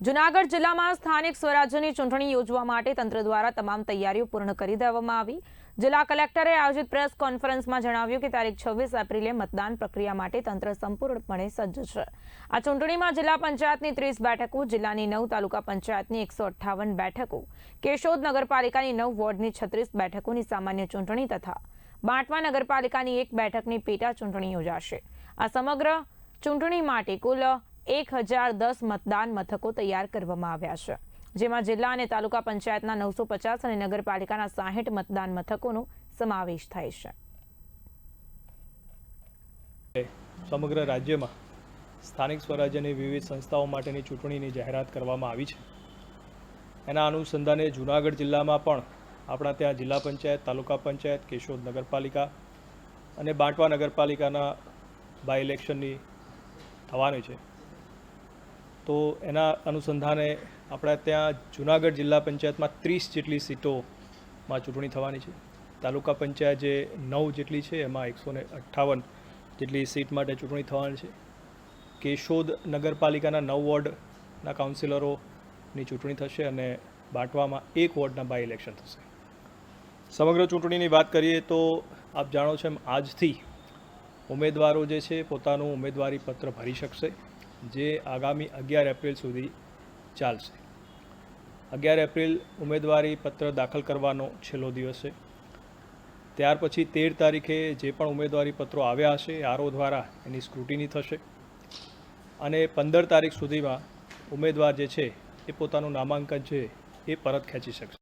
જૂનાગઢ જિલ્લામાં સ્થાનિક સ્વરાજ્યની ચૂંટણી યોજવા માટે તંત્ર દ્વારા તમામ તૈયારીઓ પૂર્ણ કરી દેવામાં આવી। જિલ્લા કલેક્ટરે આયોજિત પ્રેસ કોન્ફરન્સમાં જણાવ્યું કે તારીખ 26 એપ્રિલે મતદાન પ્રક્રિયા માટે તંત્ર સંપૂર્ણપણે સજ્જ છે। આ ચૂંટણીમાં જિલ્લા પંચાયતની 30 બેઠકો, જિલ્લાની 9 તાલુકા પંચાયતની 158 બેઠકો, કેશોદ નગરપાલિકાની 9 વોર્ડની 36 બેઠકોની સામાન્ય ચૂંટણી તથા બાંટવા નગરપાલિકાની 1 બેઠકની પેટા ચૂંટણી યોજાશે। આ સમગ્ર ચૂંટણી માટે કુલ 1010 મતદાન મથકો તૈયાર કરવામાં આવ્યા છે, જેમાં જિલ્લા અને તાલુકા પંચાયતના 950 અને નગરપાલિકાના 60 મતદાન મથકોનો સમાવેશ થાય છે। સમગ્ર રાજ્યમાં સ્થાનિક સ્વરાજ્યની વિવિધ સંસ્થાઓ માટેની ચૂંટણીની જાહેરાત કરવામાં આવી છે। એના અનુસંધાને જૂનાગઢ જિલ્લામાં પણ આપણા ત્યાં જિલ્લા પંચાયત, તાલુકા પંચાયત, કેશોદ નગરપાલિકા અને બાંટવા નગરપાલિકાના બાય ઇલેક્શનની થવાની છે। તો એના અનુસંધાને આપણા ત્યાં જૂનાગઢ જિલ્લા પંચાયતમાં 30 જેટલી સીટોમાં ચૂંટણી થવાની છે। તાલુકા પંચાયત જે 9 જેટલી છે એમાં 158 જેટલી સીટ માટે ચૂંટણી થવાની છે। કેશોદ નગરપાલિકાના 9 વોર્ડના કાઉન્સિલરોની ચૂંટણી થશે અને બાંટવામાં 1 વોર્ડના બાય ઇલેક્શન થશે। સમગ્ર ચૂંટણીની વાત કરીએ તો આપ જાણો છો એમ આજથી ઉમેદવારો જે છે પોતાનું ઉમેદવારી પત્ર ભરી શકશે, જે આગામી 11 એપ્રિલ સુધી ચાલશે। 11 એપ્રિલ ઉમેદવારી પત્ર દાખલ કરવાનો છેલ્લો દિવસ છે। ત્યાર પછી 13 તારીખે જે પણ ઉમેદવારી પત્રો આવ્યા હશે આરઓ દ્વારા એની સ્ક્રુટિની થશે અને 15 તારીખ સુધીમાં ઉમેદવાર જે છે એ પોતાનું નામાંકન છે એ પરત ખેંચી શકશે।